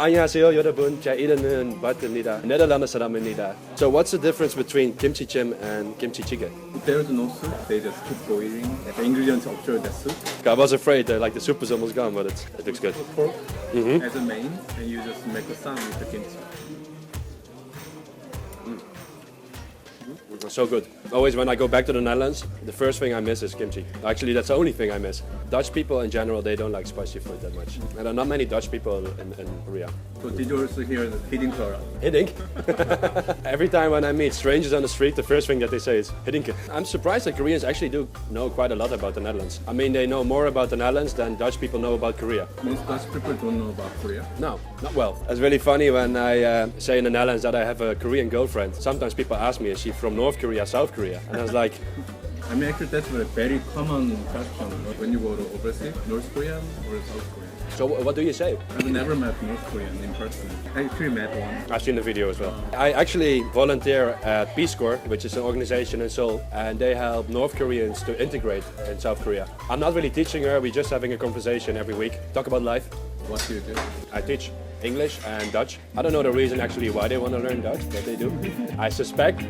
안녕하세요 여러분. jae-in은 바트입니다. 네덜란드 사람입니다. So what's the difference between kimchi찜 and kimchi-jjigae? There's no soup, they just keep boiling. The ingredients of the soup. I was afraid that like the soup is almost gone, but it looks good. Pork as a main, and you just make a sound with the kimchi. So good. Always when I go back to the Netherlands, the first thing I miss is kimchi. Actually, that's the only thing I miss. Dutch people in general, they don't like spicy food that much. And there are not many Dutch people in Korea. So did you also hear the hitting Clara? Hiddink? Every time when I meet strangers on the street, the first thing that they say is Hiddink. I'm surprised that Koreans actually do know quite a lot about the Netherlands. I mean, they know more about the Netherlands than Dutch people know about Korea. Most Dutch people don't know about Korea. No, not well. It's really funny when I say in the Netherlands that I have a Korean girlfriend. Sometimes people ask me, is she from North Korea, South Korea? And I was like... I mean, actually, that's a very common question when you go to overseas, North Korean or South Korean. So what do you say? I've never met North Korean in person. I actually met one. I've seen the video as well. I actually volunteer at Peace Corps, which is an organization in Seoul, and they help North Koreans to integrate in South Korea. I'm not really teaching her, we're just having a conversation every week. Talk about life. What do you do? I teach English and Dutch. I don't know the reason actually why they want to learn Dutch, but they do. I suspect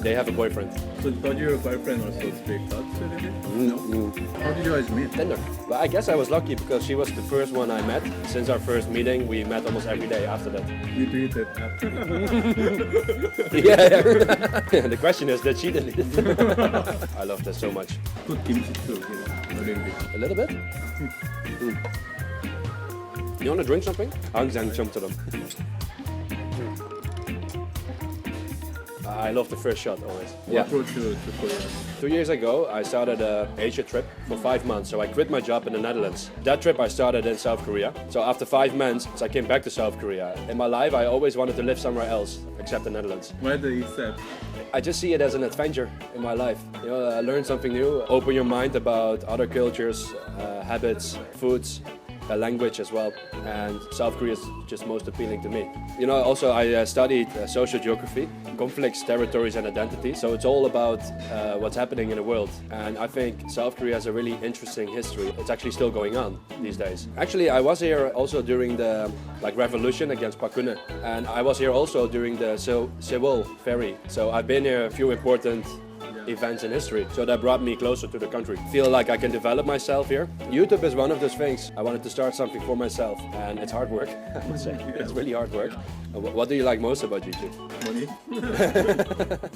they have a boyfriend. So did your boyfriend also speak Dutch a little bit? No. How did you guys meet? Tinder. But I guess I was lucky because she was the first one I met. Since our first meeting, we met almost every day after that. You deleted after. Yeah. The question is, did she delete it? I love that so much. Put kimchi too, a little bit. A little bit? You want to drink something? 항상 좀처럼. I love the first shot always. What brought you to Korea? 2 years ago, I started an Asia trip for 5 months. So I quit my job in the Netherlands. That trip I started in South Korea. So after 5 months, I came back to South Korea. In my life, I always wanted to live somewhere else except the Netherlands. Why the except? I just see it as an adventure in my life. You know, learn something new, open your mind about other cultures, habits, foods, language as well, and South Korea is just most appealing to me. You know, also I studied social geography, conflicts, territories and identity, so it's all about what's happening in the world, and I think South Korea has a really interesting history. It's actually still going on these days. Actually, I was here also during the revolution against Park Geun-hye, and I was here also during the Sewol ferry, so I've been here a few important events in history, so that brought me closer to the country. Feel like I can develop myself here. YouTube is one of those things. I wanted to start something for myself, and it's hard work, I would say. It's really hard work. What do you like most about YouTube? Money.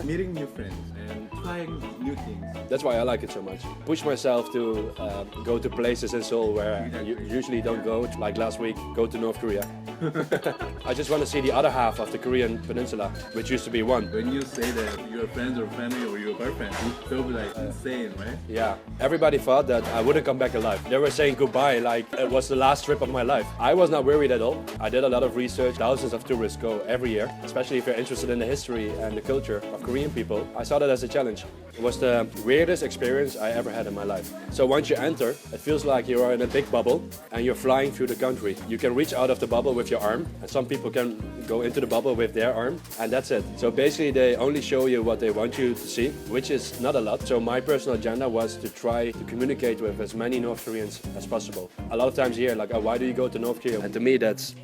Meeting new friends and trying new things. That's why I like it so much. Push myself to go to places in Seoul where I usually don't go, like last week, go to North Korea. I just want to see the other half of the Korean peninsula, which used to be one. When you say that your friends or family or your girlfriend, they'll be like insane, right? Yeah, everybody thought that I wouldn't come back alive. They were saying goodbye like it was the last trip of my life. I was not worried at all. I did a lot of research. Thousands of tourists go every year, especially if you're interested in the history and the culture of Korean people. I saw that as a challenge. It was the weirdest experience I ever had in my life. So once you enter, it feels like you are in a big bubble and you're flying through the country. You can reach out of the bubble with your arm, and some people can go into the bubble with their arm, and that's it. So basically they only show you what they want you to see, which is not a lot. So my personal agenda was to try to communicate with as many North Koreans as possible. A lot of times here, like, oh, why do you go to North Korea? And to me, that's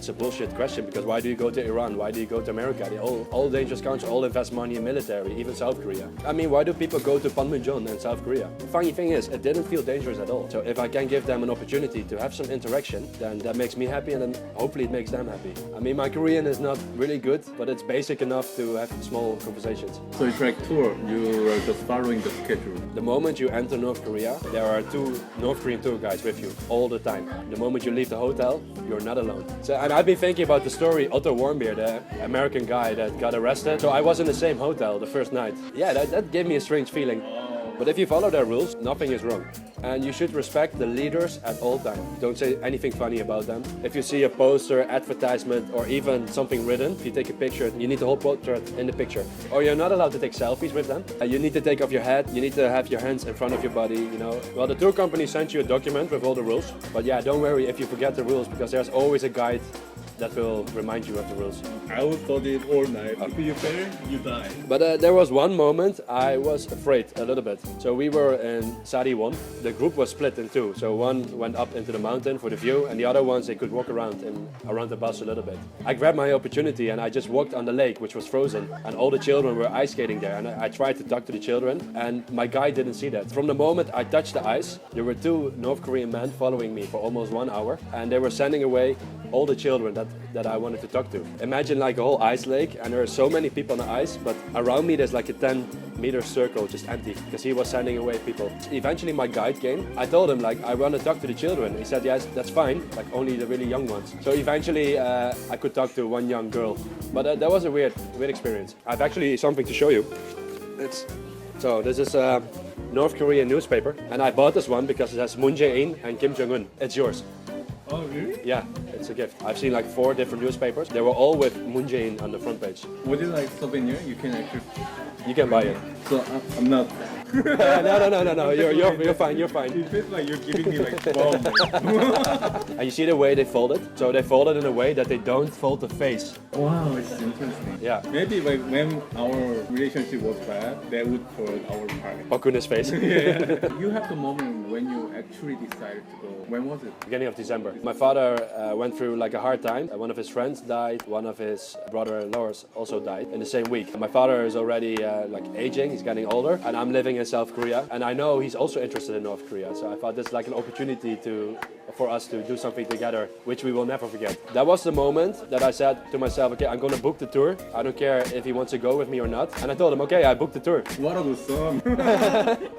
a bullshit question, because why do you go to Iran? Why do you go to America? They all dangerous countries, all invest money in military, even South Korea. I mean, why do people go to Panmunjom in South Korea? Funny thing is, it didn't feel dangerous at all. So if I can give them an opportunity to have some interaction, then that makes me happy, and then hopefully it makes them happy. I mean, my Korean is not really good, but it's basic enough to have small conversations. So it's like tour, you are just following the schedule. The moment you enter North Korea, there are 2 North Korean tour guides with you all the time. The moment you leave the hotel, you're not alone. So, and I've been thinking about the story Otto Warmbier, the American guy that got arrested. So I was in the same hotel the first night. Yeah, that gave me a strange feeling. But if you follow their rules, nothing is wrong. And you should respect the leaders at all times. Don't say anything funny about them. If you see a poster, advertisement, or even something written, if you take a picture, you need the whole portrait in the picture. Or you're not allowed to take selfies with them. You need to take off your hat. You need to have your hands in front of your body, you know. Well, the tour company sent you a document with all the rules. But yeah, don't worry if you forget the rules, because there's always a guide that will remind you of the rules. I will study it all night. If you fail, you die. But there was one moment I was afraid a little bit. So we were in Sadi 1. The group was split in two. So one went up into the mountain for the view, and the other ones, they could walk around the bus a little bit. I grabbed my opportunity and I just walked on the lake, which was frozen, and all the children were ice skating there. And I tried to talk to the children, and my guide didn't see that. From the moment I touched the ice, there were two North Korean men following me for almost 1 hour, and they were sending away all the children that I wanted to talk to. Imagine like a whole ice lake, and there are so many people on the ice, but around me there's like a 10-meter circle just empty, because he was sending away people. Eventually my guide came. I told him like, I want to talk to the children. He said, yes, that's fine, like only the really young ones. So eventually I could talk to one young girl, but that was a weird experience. I've actually something to show you. So this is a North Korean newspaper, and I bought this one because it has Moon Jae-in and Kim Jong-un. It's yours. Oh, really? Yeah, it's a gift. I've seen like 4 different newspapers. They were all with Moon Jae-in on the front page. Would you like souvenir? You can actually. You can buy it. So I'm not. No. You're fine. You're fine. It feels like you're giving me like bomb. And you see the way they fold it? So they fold it in a way that they don't fold the face. Wow, it's interesting. Yeah. Maybe like when our relationship was bad, they would fold our part. Bakuna's face. You have the moment when you actually decided to go. When was it? Beginning of December. My father went through like a hard time. One of his friends died. One of his brother-in-laws also died in the same week. My father is already like aging. He's getting older, and I'm living in South Korea. And I know he's also interested in North Korea. So I thought this is like an opportunity for us to do something together, which we will never forget. That was the moment that I said to myself, okay, I'm going to book the tour. I don't care if he wants to go with me or not. And I told him, okay, I booked the tour. What a good song.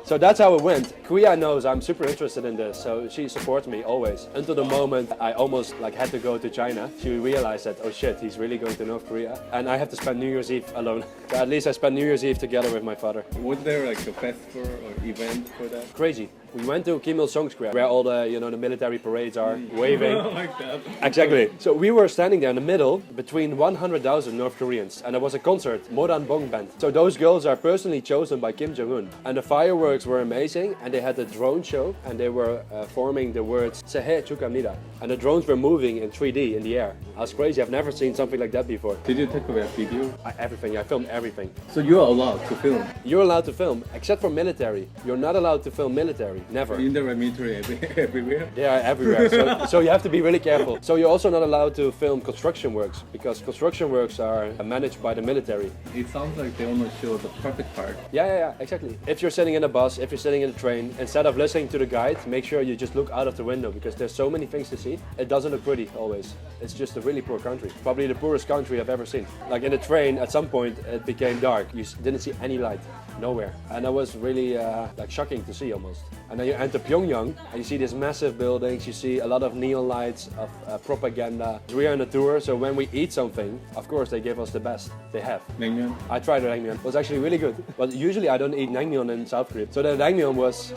So that's how it went. Korea knows I'm super interested in this, so she supports me always. Until the moment I almost like had to go to China, she realized that, oh shit, he's really going to North Korea. And I have to spend New Year's Eve alone. So at least I spent New Year's Eve together with my father. Was there like a festival or event for that? Crazy. We went to Kim Il-sung Square, where all the, the military parades are, waving. Like that. Exactly. So we were standing there in the middle between 100,000 North Koreans, and there was a concert, Moran Bong Band. So those girls are personally chosen by Kim Jong-un. And the fireworks were amazing, and they had a drone show, and they were forming the words "Sehe Chukamnida." And the drones were moving in 3D in the air. I was crazy. I've never seen something like that before. Did you take a video? Everything. I filmed everything. So you're allowed to film? You're allowed to film, except for military. You're not allowed to film military. Never. In the military everywhere? They are everywhere, so you have to be really careful. So you're also not allowed to film construction works, because construction works are managed by the military. It sounds like they want to show the perfect part. Yeah, exactly. If you're sitting in a bus, if you're sitting in a train, instead of listening to the guide, make sure you just look out of the window, because there's so many things to see. It doesn't look pretty always. It's just a really poor country. Probably the poorest country I've ever seen. Like in the train, at some point it became dark. You didn't see any light, nowhere. And that was really like shocking to see almost. And then you enter Pyongyang and you see these massive buildings, you see a lot of neon lights, of propaganda. We are on a tour, so when we eat something, of course they give us the best they have. Naengmyeon? I tried the naengmyeon. It was actually really good. But usually I don't eat naengmyeon in South Korea. So the naengmyeon was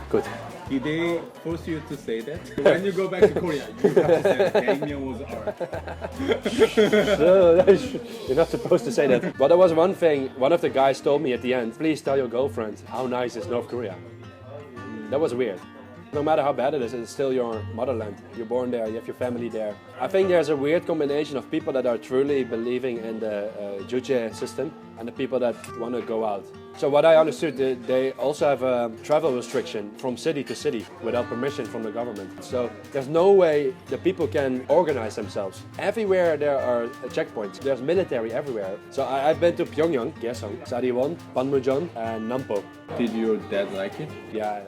good. Did they force you to say that? When you go back to Korea, you have to say naengmyeon was art. No, you're not supposed to say that. But there was one thing, one of the guys told me at the end, please tell your girlfriend how nice is North Korea. That was weird. No matter how bad it is, it's still your motherland. You're born there, you have your family there. I think there's a weird combination of people that are truly believing in the Juche system and the people that want to go out. So what I understood, they also have a travel restriction from city to city without permission from the government. So there's no way the people can organize themselves. Everywhere there are checkpoints. There's military everywhere. So I've been to Pyongyang, Gyeongsang, Sariwon, Panmunjom, and Nampo. Did your dad like it? Yeah.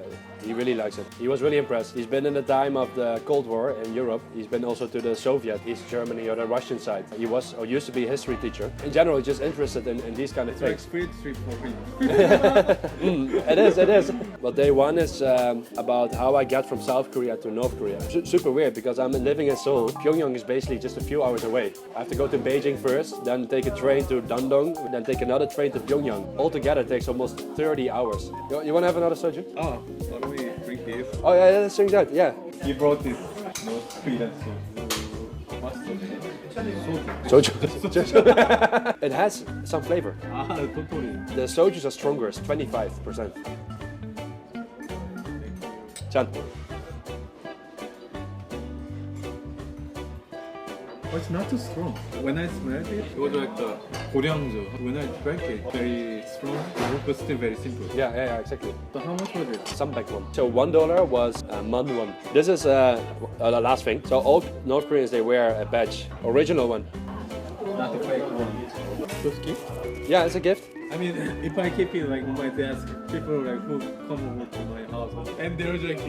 He really likes it. He was really impressed. He's been in the time of the Cold War in Europe. He's been also to the Soviet, East Germany or the Russian side. He was or used to be a history teacher. In general, he's just interested in these kind of It's like things. Spirit Street for me. It is. But day one is about how I get from South Korea to North Korea. Super weird because I'm living in Seoul. Pyongyang is basically just a few hours away. I have to go to Beijing first, then take a train to Dandong, then take another train to Pyongyang. Altogether it takes almost 30 hours. You want to have another soju? Oh, why don't we drink this? Oh yeah, let's drink that, yeah. You brought this North Korean soup. What's Soju. It has some flavor. totally. The sojus are stronger, it's 25%. Chan. Oh, it's not too strong. When I smelled it, it was like the 고량주. When I drank it, very strong, but still very simple. Yeah, exactly. So how much was it? Some back one. So $1 was Mandu one. This is the last thing. So all North Koreans, they wear a badge, original one. Not the fake one. Just gift? Yeah, it's a gift. I mean, if I keep it like on my desk, people like who come over to my house and they're like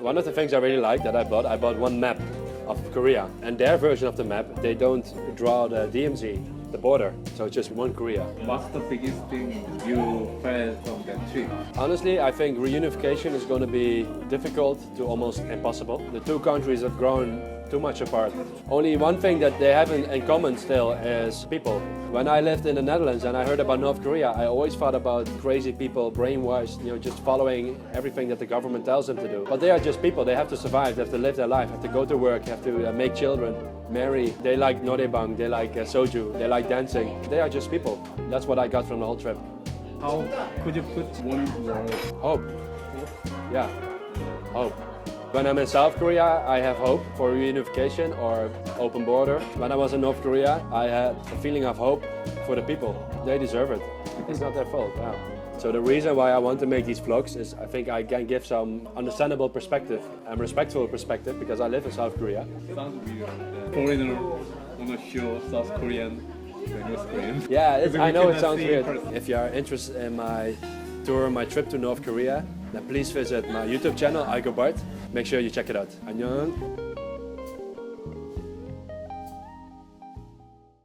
One of the things I really like that I bought one map of Korea, and their version of the map, they don't draw the DMZ, the border, so it's just one Korea. What's the biggest thing you felt from that trip? Honestly, I think reunification is going to be difficult to almost impossible. The two countries have grown too much apart. Only one thing that they have in common still is people. When I lived in the Netherlands and I heard about North Korea, I always thought about crazy people, brainwashed, just following everything that the government tells them to do. But they are just people. They have to survive. They have to live their life. Have to go to work. Have to make children, marry. They like noraebang. They like soju. They like dancing. They are just people. That's what I got from the whole trip. How could you put one word? Hope. Yeah. Hope. When I'm in South Korea, I have hope for reunification or open border. When I was in North Korea, I had a feeling of hope for the people. They deserve it. It's not their fault. Yeah. So the reason why I want to make these vlogs is I think I can give some understandable perspective and respectful perspective because I live in South Korea. Sounds weird. Foreigner on a show, South Korean, North Korean. Yeah, I know it cannot sounds see weird. in person. If you are interested in my tour, my trip to North Korea, then please visit my YouTube channel, iGoBart. Make sure you check it out. 안녕.